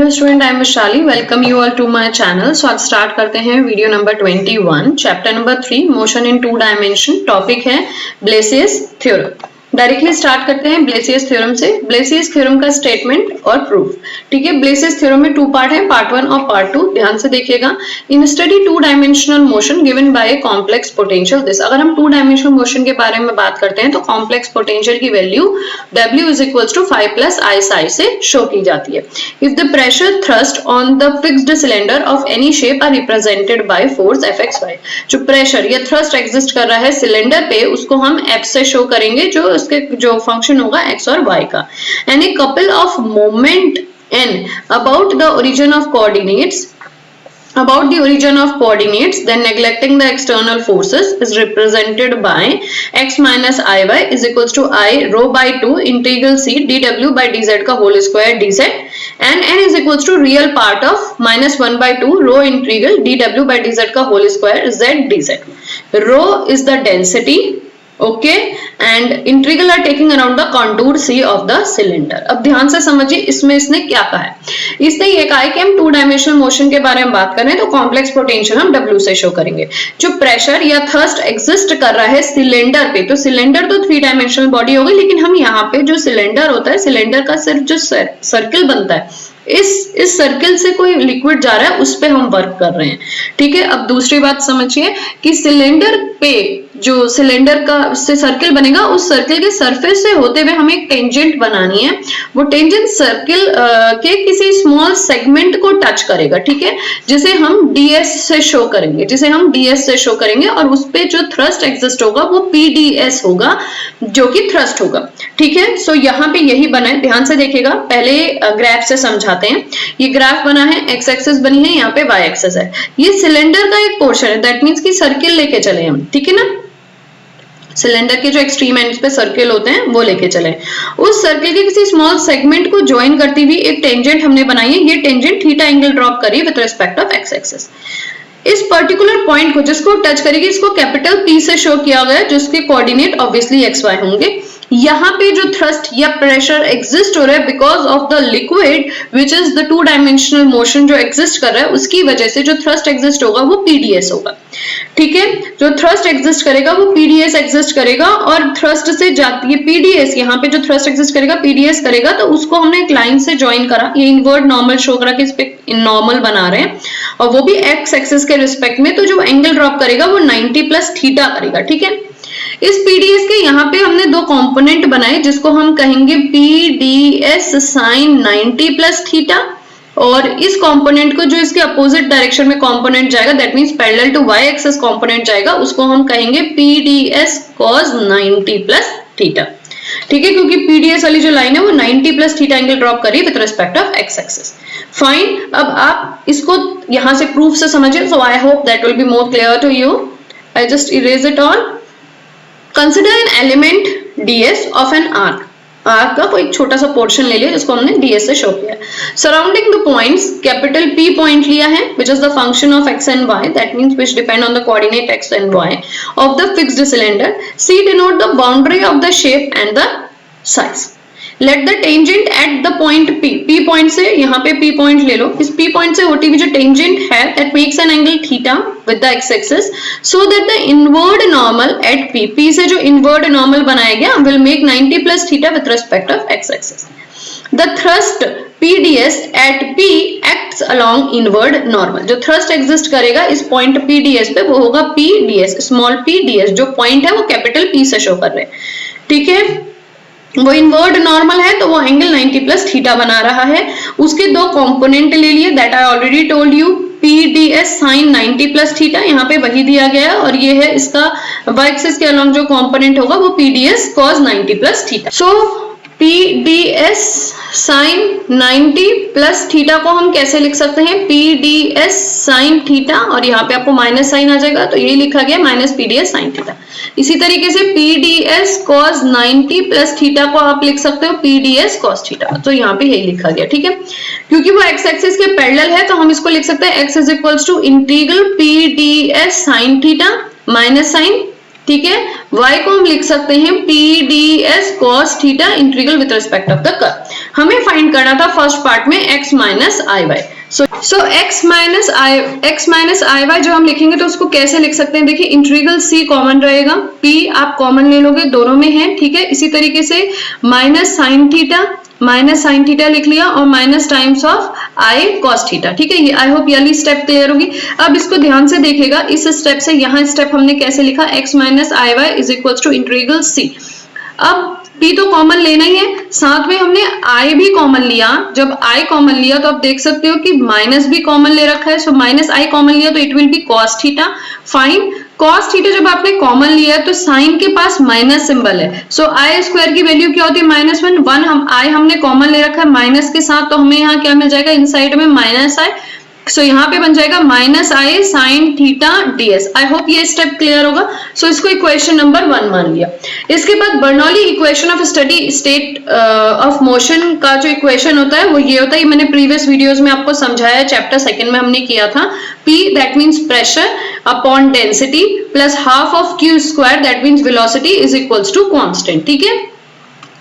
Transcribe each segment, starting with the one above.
Dear student, I am Vishali. Welcome you all to my channel. So आज start करते हैं video number 21, chapter number 3, motion in two dimension. Topic है Blasius theorem. Directly start करते हैं Blasius theorem से। Blasius theorem का statement और proof. ठीक है, ब्लेसियस थ्योरम में 2 पार्ट है, पार्ट 1 और पार्ट 2। ध्यान से देखिएगा। In study 2 dimensional motion given by a complex potential this. अगर हम 2 डायमेंशनल मोशन के बारे में बात करते हैं तो कॉम्प्लेक्स पोटेंशियल की value W is equals to 5 plus I psi से शो की जाती है। If the pressure thrust on the fixed cylinder of any shape are represented by force Fxy, जो प्रेशर या थ्रस्ट एग्जिस्ट कर रहा है सिलेंडर पे उसको हम F से शो करेंगे, जो उसके जो फंक्शन होगा x और y का। And a couple of moment n about the origin of coordinates then neglecting the external forces is represented by x minus iy is equals to I rho by 2 integral c dw by dz का whole square dz and n is equals to real part of minus 1 by 2 rho integral dw by dz का whole square z dz. Rho is the density, okay, and integral are taking around the contour c of the cylinder. अब ध्यान से समझिए इसमें इसने क्या कहा है। इसने ये कहा है कि हम 2 डायमेंशनल मोशन के बारे में बात कर रहे हैं तो कॉम्प्लेक्स पोटेंशियल हम W से शो करेंगे। जो प्रेशर या थर्स्ट एग्जिस्ट कर रहा है सिलेंडर पे, तो सिलेंडर तो 3 डायमेंशनल बॉडी होगी, लेकिन हम यहाँ पे जो सिलेंडर होता है, सिलेंडर का सिर्फ जो सर्किल बनता है, इस सर्किल से कोई लिक्विड जा रहा है, उस पे हम वर्क कर रहे हैं। ठीक है, अब दूसरी बात समझिए कि सिलेंडर पे जो सिलेंडर का से सर्किल बनेगा, उस सर्किल के सरफेस से होते हुए हमें एक टेंजेंट बनानी है। वो टेंजेंट सर्किल के किसी स्मॉल सेगमेंट को टच करेगा। ठीक है, जिसे हम ds से शो करेंगे, और उस पे जो थ्रस्ट एग्जिस्ट होगा वो PdS होगा, जो कि थ्रस्ट होगा। ठीक है, सो यहाँ पे यही बना है। ध्यान से देखिएगा, पहले ग्राफ से समझाते हैं। ये ग्राफ बना है, x एक्सिस बनी है, यहाँ पे y एक्सिस है। ये सिलेंडर का एक पोर्शन है, दैट मींस कि सर्किल लेके चले हम। ठीक है ना, सिलेंडर के जो एक्सट्रीम एंड्स पे सर्किल होते हैं वो लेके चले। उस सर्किल के किसी स्मॉल सेगमेंट को ज्वाइन करती हुई एक टेंजेंट हमने बनाई है। ये टेंजेंट थीटा एंगल ड्रॉप करी with respect of x axis. इस पर्टिकुलर पॉइंट को जिसको टच करेगी, इसको कैपिटल P से शो किया गया, जिसके कोऑर्डिनेट ऑब्वियसली xy होंगे। यहाँ पे जो थ्रस्ट या प्रेशर एग्जिस्ट हो रहा है because of the liquid which is the 2 dimensional motion जो एग्जिस्ट कर रहा है, उसकी वजह से जो थ्रस्ट एग्जिस्ट होगा वो PdS होगा। ठीक है, जो थ्रस्ट एग्जिस्ट करेगा वो PdS एग्जिस्ट करेगा, और थ्रस्ट से जाती है PdS, यहाँ पे जो थ्रस्ट एग्जिस्ट करेगा PdS करेगा, तो उसको हमने एक लाइन से ज्वाइन करा। ये इनवर्ड नॉर्मल शो करा कि इस पे नॉर्मल बना रहे हैं, और वो भी x एक्सिस के रिस्पेक्ट में। तो जो एंगल ड्रॉप करेगा वो 90 प्लस थीटा करेगा। ठीक है, इस PdS के यहाँ पे हमने 2 कंपोनेंट बनाए, जिसको हम कहेंगे PdS sin 90 प्लस थीटा, और इस कंपोनेंट को जो इसके अपोजिट डायरेक्शन में कंपोनेंट जाएगा, that means parallel to y axis component जाएगा, उसको हम कहेंगे PdS cos 90 प्लस थीटा। ठीक है, क्योंकि PdS वाली जो लाइन है वो 90 प्लस थीटा एंगल ड्रॉप करी with respect of x axis. Fine, अब आप इसको यहाँ से प्रूफ से समझिए। So I hope that will be more clear to you. I just erase it all. Consider an element ds of an arc. Arc का कोई छोटा सा पोर्शन ले लिया जिसको हमने ds से शो किया। Surrounding the points, capital P point लिया है, which is the function of x and y, that means which depend on the coordinate x and y of the fixed cylinder. C denote the boundary of the shape and the size. Let the tangent at the point P. P point से यहाँ पे P point ले लो। इस P point से होती हुई जो tangent है, that makes an angle theta with the x axis, so that the inward normal at P. P से जो inward normal बनाया गया will make 90 plus theta with respect of x axis. The thrust PdS at P acts along inward normal. जो thrust exist करेगा इस point PdS पे, वो होगा PdS, small PdS। जो पॉइंट है वो कैपिटल P से शो कर रहे हैं। ठीक है, वो इनवर्ड नॉर्मल है तो वो एंगल 90 प्लस थीटा बना रहा है। उसके 2 कंपोनेंट ले लिए, that I already told you, PdS sin 90 plus theta, यहाँ पे वही दिया गया, और ये है इसका y एक्सिस के अलॉन्ग जो कंपोनेंट होगा वो PdS cos 90 प्लस थीटा। सो PdS sin 90 प्लस थीटा को हम कैसे लिख सकते हैं? PdS sin थीटा, और यहाँ पे आपको माइनस साइन आ जाएगा, तो यही लिखा गया माइनस PdS sin थीटा। इसी तरीके से PdS cos 90 प्लस थीटा को आप लिख सकते हो PdS cos थीटा, तो यहाँ पे यही लिखा गया। ठीक है, क्योंकि वो x एक्सिस के पैरेलल है तो हम इसको लिख सकते हैं x is equals to integral PdS sin theta minus sine ठीक है। y को हम लिख सकते हैं pds cos theta integral with respect of the curve. हमें फाइंड करना था फर्स्ट पार्ट में x minus i Y. So x minus i Y जो हम लिखेंगे तो उसको कैसे लिख सकते हैं, देखिए इंटीग्रल c कॉमन रहेगा, p आप कॉमन ले लोगे, दोनों में है, ठीक है। इसी तरीके से माइनस साइन थीटा लिख लिया और minus times of I cos theta, ठीक है। ये आई होप ये स्टेप क्लियर होगी। अब इसको ध्यान से देखिएगा, इस स्टेप से यहाँ स्टेप हमने कैसे लिखा, x minus i y is equal to integral c। अब p तो कॉमन लेना ही है, साथ में हमने i भी कॉमन लिया। जब i कॉमन लिया तो आप देख सकते हो कि माइनस भी कॉमन ले रखा है, सो माइनस i कॉमन लिया तो it will B cos theta. Fine, cos theta जब आपने कॉमन लिया है तो साइन के पास माइनस सिंबल है, सो आई स्क्वायर की वैल्यू क्या होती है, -1 हम आई हमने कॉमन ले रखा है माइनस के साथ, तो हमें यहाँ क्या मिल जाएगा, इनसाइड में माइनस आई, सो यहाँ पे बन जाएगा minus i sine theta DS. I hope ये स्टेप क्लियर होगा। सो इसको इक्वेशन नंबर 1 मान लिया। इसके बाद Bernoulli equation of steady state of motion का जो इक्वेशन होता है वो ये होता है, ये मैंने प्रीवियस वीडियोस में आपको समझाया है, चैप्टर 2 में हमने किया था। P that means pressure upon density plus half of Q square that means velocity is equals to constant, ठीक है।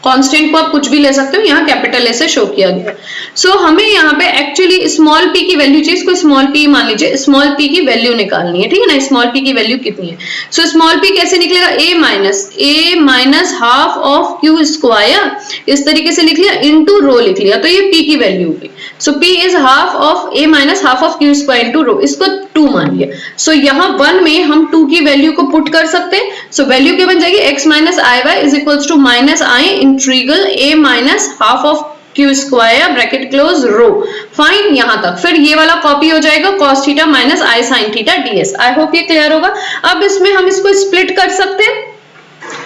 कांस्टेंट को आप कुछ भी ले सकते हो, यहाँ कैपिटल ए से शो किया गया। सो हमें यहाँ पे एक्चुअली स्मॉल p की वैल्यू चाहिए, इसको स्मॉल p मान लीजिए, स्मॉल p की वैल्यू निकालनी है, ठीक है ना। स्मॉल p की वैल्यू कितनी है, सो स्मॉल p कैसे निकलेगा, a minus half of q square, इस तरीके से लिख लिया, इनटू रो लिख लिया, तो ये p की वैल्यू होगी। So p is half of a minus half of q square into rho, इसको 2 मान लिया। सो यहाँ 1 में हम 2 की वैल्यू को पुट कर सकते हैं। सो वैल्यू क्या बन जाएगी, x minus i y is equals to minus i integral a minus half of q square bracket close rho. Fine, यहाँ तक। फिर ये वाला कॉपी हो जाएगा cos theta minus i sine theta ds। I hope ये क्लियर होगा। अब इसमें हम इसको स्प्लिट कर सकते हैं,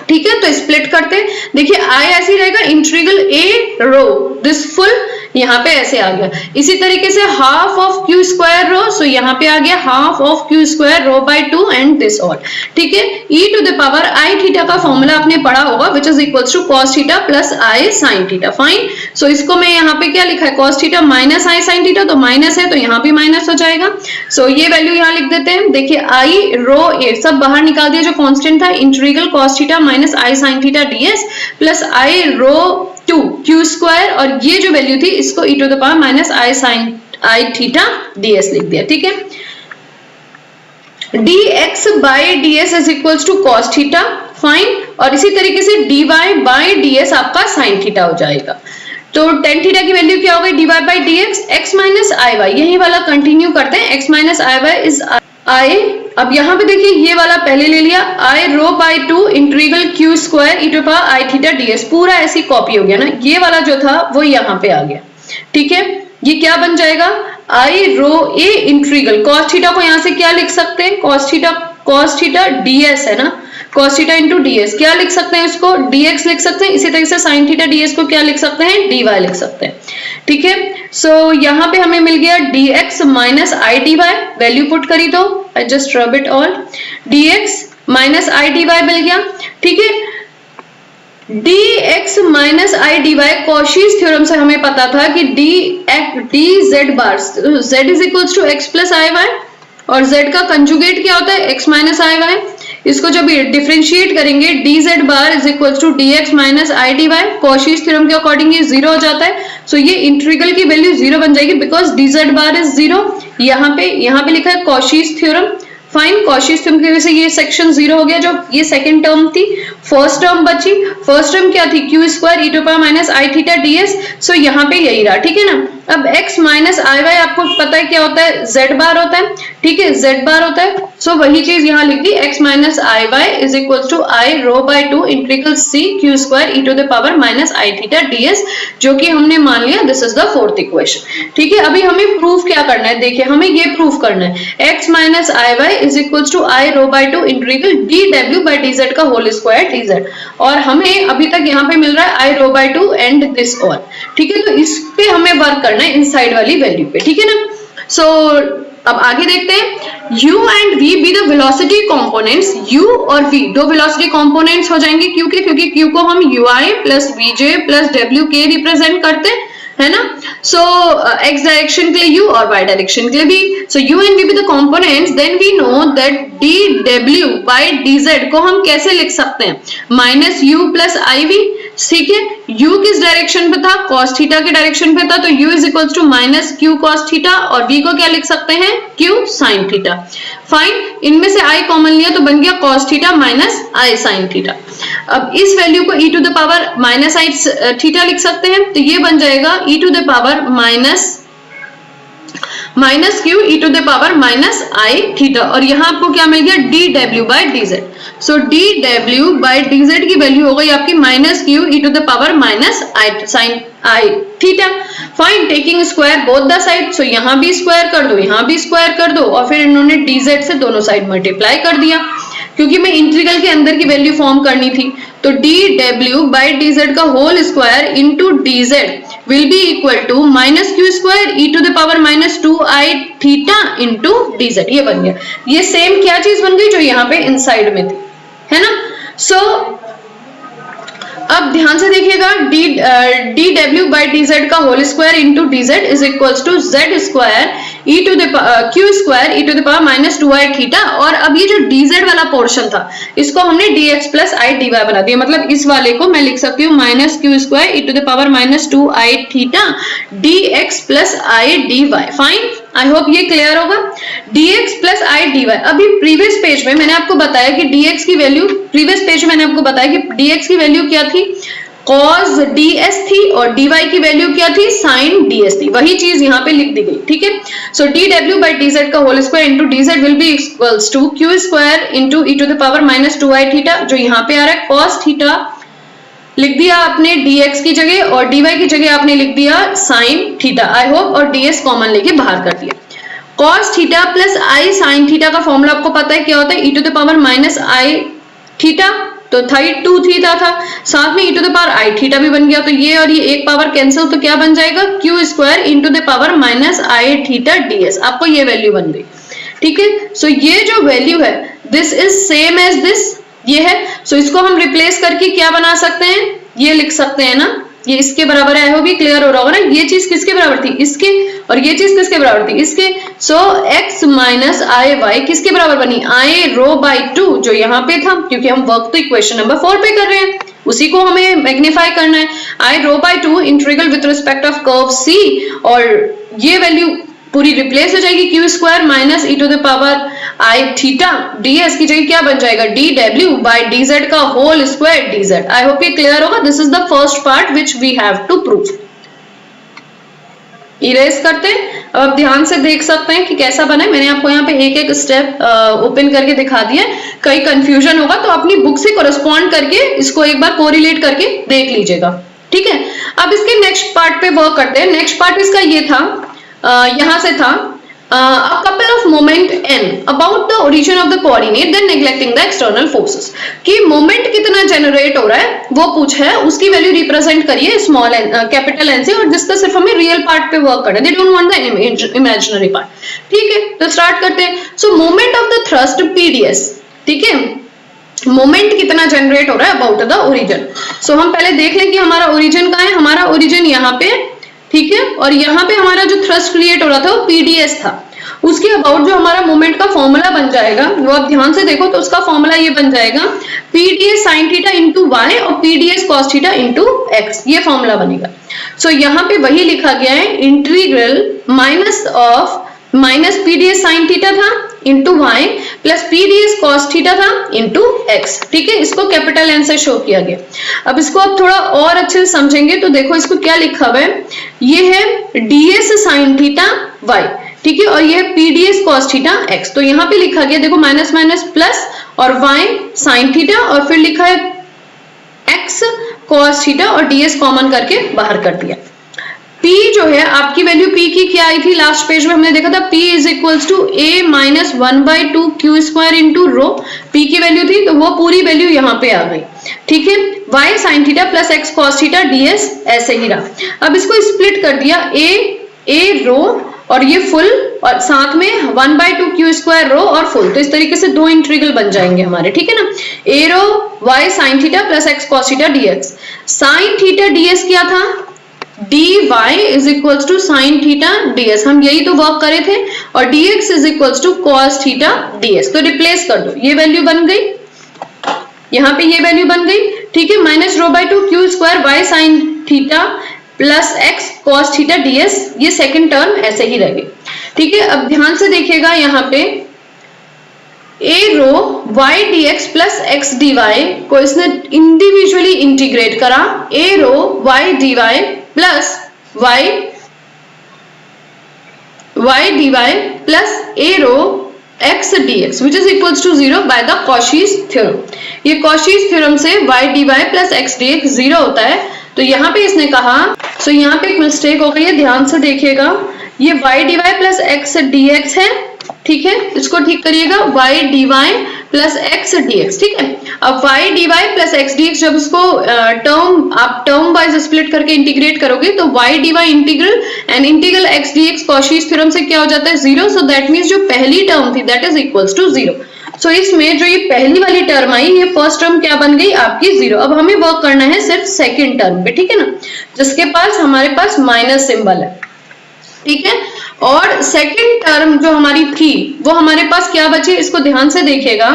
ठीक है। तो स्प्लिट करते हैं, देखिए आई ऐसे रहेगा, integral a rho this full यहाँ पे ऐसे आ गया। इसी तरीके से half of q square rho, so यहाँ पे आ गया half of q square rho by 2 and this all, ठीक है। e to the power i theta का फॉर्मूला आपने पढ़ा होगा, which is equals to cos theta plus i sin theta. Fine, so इसको मैं यहाँ पे क्या लिखा है, cos theta minus i sin theta, तो माइनस है तो यहाँ भी माइनस हो जाएगा। सो ये वैल्यू यहाँ लिख देते हैं, देखिए i रो a सब बाहर निकाल दिया, जो कांस्टेंट था integral cos theta minus i sin theta ds plus i rho 2 q square, और ये जो वैल्यू थी इसको e to the power minus i sin i theta ds लिख दिया, ठीक है। dx by ds is equals to cos theta. Fine, और इसी तरीके से dy by ds आपका sin थीटा हो जाएगा। तो tan थीटा की वैल्यू क्या हो गई, dy by dx x minus i y, यही वाला कंटिन्यू करते हैं, x minus i y is i। अब यहाँ पे देखिए ये वाला पहले ले लिया, i rho by 2 integral q square e to power i theta ds, पूरा ऐसी कॉपी हो गया ना। ये वाला जो था वो यहाँ पे आ गया, ठीक है। ये क्या बन जाएगा, i rho a integral cos theta को यहाँ से क्या लिख सकते हैं, cos थीटा ds है ना, cos थीटा इंटू ds क्या लिख सकते हैं, इसको dx लिख सकते हैं। इसी तरीके से sin थीटा ds को क्या लिख सकते हैं, dy लिख सकते हैं, ठीक है। सो यहाँ पे हमें मिल गया dx minus i dy, value put करी तो I just rub it all, dx minus i dy मिल गया, ठीक है। dx minus i dy Cauchy's theorem से हमें पता था कि dz bar z is equals to x plus i y, और z का कंजुगेट क्या होता है, x माइनस आई वाई। इसको जब डिफरेंशिएट करेंगे dz bar is equals to dx minus i dy, Cauchy's theorem के अकॉर्डिंग ये 0 हो जाता है। सो ये इंटीग्रल की वैल्यू 0 बन जाएगी बिकॉज dz बार इज 0। यहाँ पे लिखा है Cauchy's theorem. Fine, Cauchy's theorem की वजह से ये सेक्शन 0 हो गया। जो ये सेकंड टर्म थी, फर्स्ट टर्म बची, फर्स्ट टर्म क्या थी, q square e to power minus i theta ds। So यहाँ पे यही रहा, ठीक है ना। अब x माइनस आई वाई आपको पता है क्या होता है, z बार होता है, ठीक है, z बार होता है। सो वही चीज यहाँ लिख दी, x minus i y is equal to i rho by 2 integral c q square e to the power minus i theta ds, जो कि हमने मान लिया this is the fourth equation, ठीक है। अभी हमें प्रूफ क्या करना है, देखिए हमें ये प्रूफ करना है, x minus i y is equal to i rho by 2 integral dw by dz का होल स्क्वायर dz, और हमें अभी तक यहाँ पे मिल रहा है i rho by 2 and this all, ठीक है। तो इस पे हमें वर्क करना है इनसाइड वाली वैल्यू पे, ठीक है ना। सो अब आगे देखते हैं, u and v be the velocity components, u और v दो वेलोसिटी कंपोनेंट्स हो जाएंगे, क्योंकि q को हम ui plus vj plus wk represent करते हैं, है ना। सो एक्स डायरेक्शन के लिए u और y डायरेक्शन के लिए v. So u and v be the components, then we know that dw by dz को हम कैसे लिख सकते हैं, माइनस u प्लस iv. ठीक है, u किस डायरेक्शन पे था, cos थीटा के डायरेक्शन पे था, तो u is equals to minus q cos theta, और v को क्या लिख सकते हैं, q sin थीटा. फाइन, इनमें से i कॉमन लिया तो बन गया cos theta minus i sin theta. अब इस वैल्यू को e to the power minus i theta लिख सकते हैं, तो ये बन जाएगा e to the power minus q e to the power minus i theta, और यहाँ आपको क्या मिल गया, डी डब्ल्यू by d z. So d डब्ल्यू बाई डी जेड की वैल्यू हो गई आपकी minus q e to the power minus i sign i theta. Fine, taking square both the side, so यहाँ भी स्क्वायर कर दो, यहाँ भी स्क्वायर कर दो, और फिर इन्होंने डी जेड से दोनों साइड मल्टीप्लाई कर दिया, क्योंकि मैं इंटीग्रल के अंदर की वैल्यू फॉर्म करनी थी. तो डी डब्ल्यू बाई डी जेड का whole square into d z will be equal to minus q square e to the power minus 2i theta into dz. ये बन गया, ये सेम क्या चीज बन गई जो यहाँ पे इनसाइड में थी, है ना. सो अब ध्यान से देखिएगा, डी डब्ल्यू बाई डी जेड का whole square into d z is equals to z square e to the q square e to the power minus 2i theta. और अब ये जो डी जेड वाला पोर्शन था इसको हमने dx plus i d y बना दिया, मतलब इस वाले को मैं लिख सकती हूँ minus q square e to the power minus 2i theta dx plus i d y. Fine, I hope ये क्लियर होगा. dx plus i d y. अभी प्रीवियस पेज में मैंने आपको बताया कि dx की वैल्यू, प्रीवियस पेज में मैंने आपको बताया कि dx की वैल्यू क्या थी, cos ds थी, और dy की वैल्यू क्या थी, sin ds थी. वही चीज यहाँ पे लिख दी गई, ठीक है. सो dw by dz का whole square into dz will be equals to q square into e to the power minus 2i theta, जो यहाँ पे आ रहा है cos थीटा लिख दिया आपने dx की जगह, और dy की जगह आपने लिख दिया sin थीटा, आई होप, और ds कॉमन लेके बाहर कर दिया. cos theta plus i sin theta का फॉर्मूला आपको पता है क्या होता है, e to the power minus i theta, तो 2 थीटा था, साथ में e to the power i theta भी बन गया, तो ये और ये एक पावर कैंसिल, तो क्या बन जाएगा, q square into the power minus i theta ds. आपको ये वैल्यू बन गई, ठीक है. सो ये जो वैल्यू है this is same as this, ये है. सो इसको हम रिप्लेस करके क्या बना सकते हैं, ये लिख सकते हैं ना, ये इसके बराबर है. वो भी क्लियर हो रहा होगा ना, ये चीज किसके बराबर थी, इसके, और ये चीज किसके बराबर थी, इसके. सो x माइनस आई वाई किसके बराबर बनी, आई रो बाई 2, जो यहाँ पे था, क्योंकि हम वर्क तो इक्वेशन नंबर 4 पे कर रहे हैं, उसी को हमें मैग्नीफाई करना है. I rho by 2 integral with respect of curve c, और ये वैल्यू पूरी रिप्लेस हो जाएगी, q square minus e to the power i theta ds की जगह क्या बन जाएगा, डी डब्ल्यू बाई डी जेड का whole square d z. I hope ये क्लियर होगा. This is the first part which we have to prove. Erase करते हैं. अब आप ध्यान से देख सकते हैं कि कैसा बना है. मैंने आपको यहाँ पे एक एक स्टेप ओपन करके दिखा दिया है. कहीं कंफ्यूजन होगा तो अपनी बुक से कोरेस्पॉन्ड करके इसको एक बार कोरिलेट करके देख लीजिएगा, ठीक है. अब इसके नेक्स्ट पार्ट पे वर्क करते हैं. नेक्स्ट पार्ट इसका ये था, यहां से था, a couple of moment n about the origin of the coordinate then neglecting the external forces. कि मोमेंट कितना जनरेट हो रहा है वो पूछा है, उसकी वैल्यू रिप्रेजेंट करिए स्मॉल एन कैपिटल एन से, और जिसका सिर्फ हमें रियल पार्ट पे वर्क करना है. They don't want the imaginary part, ठीक है. तो स्टार्ट करते हैं. सो moment of the thrust PDS, ठीक है, मोमेंट कितना जनरेट हो रहा है अबाउट द ओरिजिन. सो हम पहले देख लें कि हमारा ओरिजिन कहाँ है. हमारा ओरिजिन यहाँ पे, ठीक है, और यहाँ पे हमारा जो थ्रस्ट क्रिएट हो रहा था वो पीडीएस था. उसके अबाउट जो हमारा मोमेंट का फॉर्मूला बन जाएगा वो आप ध्यान से देखो, तो उसका फॉर्मूला ये बन जाएगा pds sine theta into y और pds cos theta into x, ये फॉर्मूला बनेगा. सो यहाँ पे वही लिखा गया है, integral minus of minus pds sine theta था into y plus pds cos theta था इंटू एक्स, ठीक है. इसको कैपिटल एन से शो किया गया. अब इसको आप थोड़ा और अच्छे से समझेंगे तो देखो इसको क्या लिखा हुआ है, ये है डीएस साइन थीटा वाई, ठीक है, और ये है पीडीएस कॉस थीटा एक्स. तो यहाँ पे लिखा गया देखो माइनस माइनस प्लस और वाई साइन थीटा, और फिर लिखा है एक्स कॉस थीटा और डीएस कॉमन करके बाहर कर दिया. P जो है आपकी वैल्यू P की क्या आई थी, लास्ट पेज में हमने देखा था P is equals to a minus 1/2 q square into rho. P की वैल्यू थी तो वो पूरी वैल्यू यहाँ पे आ गई, ठीक है. y sine theta plus x cos theta ds ऐसे ही रहा. अब इसको स्प्लिट कर दिया, a रो और ये फुल, और साथ में 1/2 क्यू स्क्वायर रो और फुल. तो इस तरीके से दो इंटीग्रल बन जाएंगे हमारे, ठीक है ना. a rho y sine theta plus x cos theta dx. Sine theta ds क्या था, d y is equals to sine theta ds, हम यही तो वर्क करे थे, और dx इज इक्वल्स टू कॉस थीटा ds, तो रिप्लेस कर दो, ये वैल्यू बन गई, यहाँ पे ये वैल्यू बन गई, ठीक है। Minus rho by two q square y sine theta plus x cos theta ds, ये सेकंड टर्म ऐसे ही रहेगी, ठीक है। अब ध्यान से देखिएगा यहाँ पे a rho y dx plus x dy को इसने इंडिविजुअली इंटीग्रेट करा, a rho y dy plus y dy plus a rho x dx which is equals to 0 by the Cauchy's theorem. ये कॉशीज थ्योरम से y dy plus x dx 0 होता है, तो यहाँ पे इसने कहा, सो यहाँ पे एक मिस्टेक हो गई है, ध्यान से देखिएगा, ये y dy plus x dx है, ठीक है, इसको ठीक करिएगा, y dy plus x dx, ठीक है। अब y dy plus x dx जब इसको आप टर्म वाइज स्प्लिट करके इंटीग्रेट करोगे तो y dy integral and integral x dx Cauchy's theorem से क्या हो जाता है 0, सो दैट मींस जो पहली टर्म थी दैट इज इक्वल्स टू 0। सो इसमें जो ये पहली वाली टर्म आई, ये फर्स्ट टर्म क्या बन गई आपकी 0। अब हमें वर्क करना है सिर्फ सेकेंड टर्म पे, ठीक है ना, जिसके पास हमारे पास माइनस सिंबल है, ठीक है। और सेकंड टर्म जो हमारी थी वो हमारे पास क्या बची, इसको ध्यान से देखिएगा,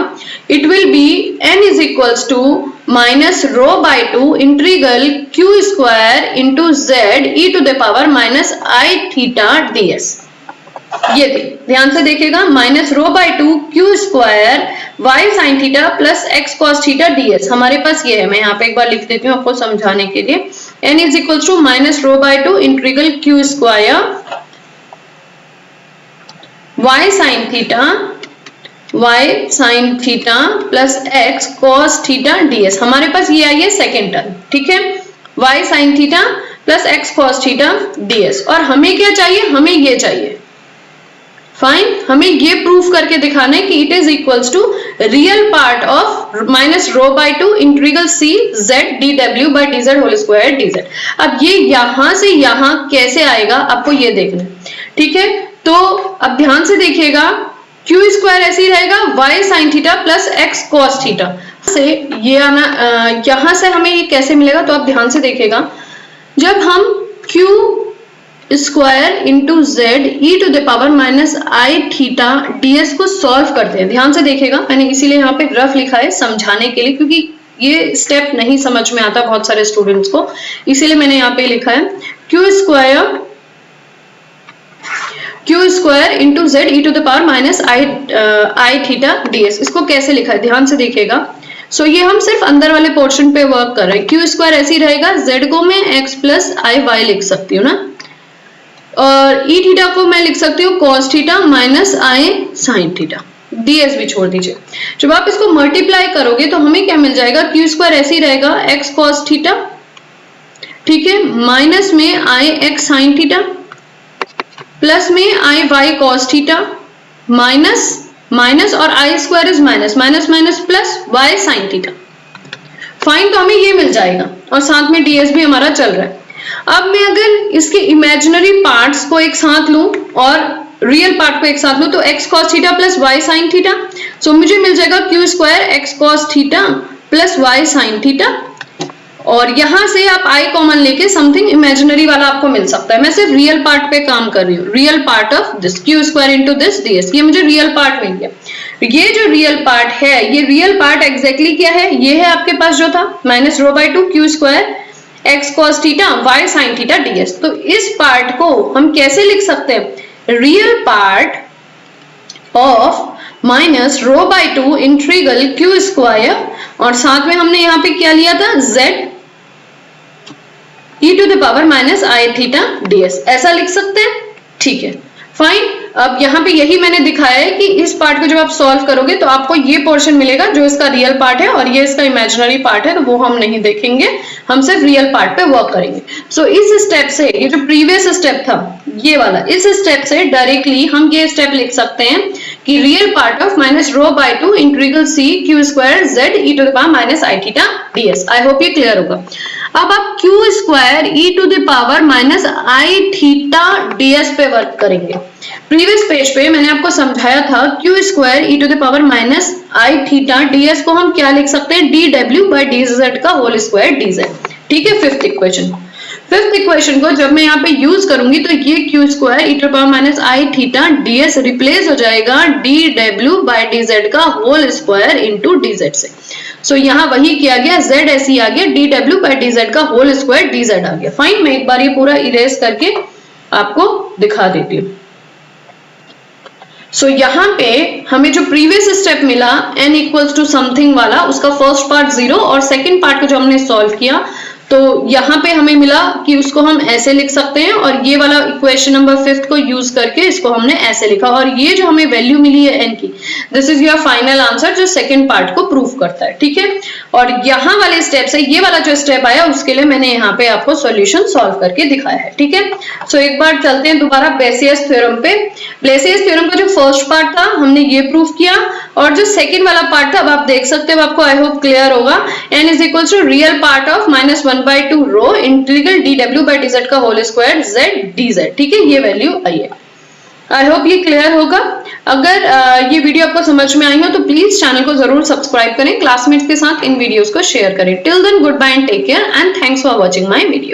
it will be n is equals to minus rho by two integral q square into z e to the power minus i theta ds। ये थी, ध्यान से देखिएगा, minus rho by two q square y sine theta plus x cos theta ds, हमारे पास ये है। मैं यहाँ पे एक बार लिख देती हूँ आपको समझाने के लिए, n is equals to minus rho by two integral q square y sin theta plus x cos theta ds, हमारे पास ये आई है सेकेंड टर्म, ठीक है, y sin theta plus x cos theta ds। और हमें क्या चाहिए, हमें ये चाहिए, फाइन, हमें ये प्रूफ करके दिखाना है कि it is equals to real part of minus rho by two integral c z dw by dz whole square dz। अब ये यहां से यहां कैसे आएगा आपको ये देखना है, ठीक है। तो अब ध्यान से देखिएगा, क्यू स्क्वायर ऐसे ही रहेगा, y sine theta plus x cos theta से ये आना, यहां से हमें ये कैसे मिलेगा, तो आप ध्यान से देखिएगा, जब हम q square into z e to the power minus i theta ds को सॉल्व करते हैं, ध्यान से देखिएगा, मैंने इसीलिए यहाँ पे रफ लिखा है समझाने के लिए, क्योंकि ये स्टेप नहीं समझ में आता बहुत सारे स्टूडेंट्स को, इसीलिए मैंने यहाँ पे लिखा है q square into z e to the power minus i theta ds। इसको कैसे लिखा है ध्यान से देखिएगा, सो ये हम सिर्फ अंदर वाले पोर्शन पे वर्क कर रहे हैं। क्यू स्क्वायर ऐसे ही रहेगा, z को मैं x प्लस आई वाई लिख सकती हूँ ना, और ई थीटा को मैं लिख सकती हूँ cos theta minus i sine theta, ds भी छोड़ दीजिए। जब आप इसको मल्टीप्लाई करोगे तो हमें क्या मिल जाएगा, क्यू स्क्वायर ऐसे ही रहेगा, x cos थीटा, ठीक है, माइनस में i x sine theta plus में i y cos theta minus minus और i square is minus, minus minus plus y sine theta, fine, तो हमें ये मिल जाएगा, और साथ में ds भी हमारा चल रहा है। अब मैं अगर इसके इमेजिनरी पार्ट्स को एक साथ लूं और रियल पार्ट को एक साथ लूं तो x cos theta plus y sin theta, so मुझे मिल जाएगा q square x cos theta plus y sin theta, और यहां से आप i कॉमन लेके समथिंग इमेजिनरी वाला आपको मिल सकता है। मैं सिर्फ रियल पार्ट पे काम कर रही हूँ, real part of this q square into this ds, ये मुझे रियल पार्ट मिल गया। ये जो रियल पार्ट है, ये रियल पार्ट एग्जैक्टली क्या है, ये है आपके पास जो था minus rho by two q square x cos theta y sin theta ds। तो इस पार्ट को हम कैसे लिख सकते हैं, real part of minus rho by two integral q square, और साथ में हमने यहाँ पे क्या लिया था, z e to the power minus i theta ds, ऐसा लिख सकते हैं, ठीक है, फाइन। अब यहाँ पे यही मैंने दिखाया है कि इस पार्ट को जब आप सॉल्व करोगे तो आपको ये पोर्शन मिलेगा जो इसका रियल पार्ट है, और ये इसका इमेजिनरी पार्ट है, तो वो हम नहीं देखेंगे, हम सिर्फ रियल पार्ट पे वर्क करेंगे। सो इस स्टेप से, ये जो प्रीवियस स्टेप था ये वाला, इस स्टेप से डायरेक्टली हम ये स्टेप लिख सकते हैं कि real part of minus rho by two integral c q square z e to the power minus i theta ds। I hope ये क्लियर होगा। अब आप q square e to the power minus i theta ds पे work करेंगे। Previous page पे मैंने आपको समझाया था q square e to the power minus i theta ds को हम क्या लिख सकते हैं, dw बाई dz का होल स्क्वायर dz, ठीक है, फिफ्थ इक्वेशन। फिफ्थ इक्वेशन को जब मैं यहाँ पे यूज करूंगी तो ये q square e to power minus i theta ds replace हो जाएगा dw बाय dz का होल स्क्वायर इनटू dz से। सो यहाँ वही किया गया, z ऐसी आ गया, dw बाय dz का होल स्क्वायर dz आ गया। फाइन, मैं एक बार ये पूरा इरेज करके आपको दिखा देती हूँ। सो यहाँ पे हमें जो प्रीवियस स्टेप मिला n इक्वल्स टू समथिंग वाला, उसका फर्स्ट पार्ट 0 और सेकंड पार्ट को जो हमने सॉल्व किया तो यहाँ पे हमें मिला कि उसको हम ऐसे लिख सकते हैं, और ये वाला इक्वेशन नंबर 5 को यूज करके इसको हमने ऐसे लिखा, और ये जो हमें वैल्यू मिली है n की, this is your final answer जो सेकंड पार्ट को प्रूव करता है। ठीक है, और यहाँ वाले स्टेप से ये वाला जो स्टेप आया उसके लिए मैंने यहाँ पे आपको सॉल्यूशन सॉल्व करके दिखाया है। ठीक है, सो एक बार चलते हैं दोबारा ब्लेसियस थ्योरम पे। ब्लेसियस थ्योरम का जो फर्स्ट पार्ट था हमने ये प्रूव किया, और जो सेकंड वाला पार्ट था अब आप देख सकते हो, आपको आई होप क्लियर होगा, n is equal to real part of -1/2 rho integral dw by dz का होल स्क्वायर z dz। ठीक है, ये वैल्यू आई है। आई होप ये क्लियर होगा। अगर ये वीडियो आपको समझ में आई हो तो प्लीज चैनल को जरूर सब्सक्राइब करें, क्लासमेट्स के साथ इन वीडियोस को शेयर करें। Till then goodbye and take care and thanks for watching my video.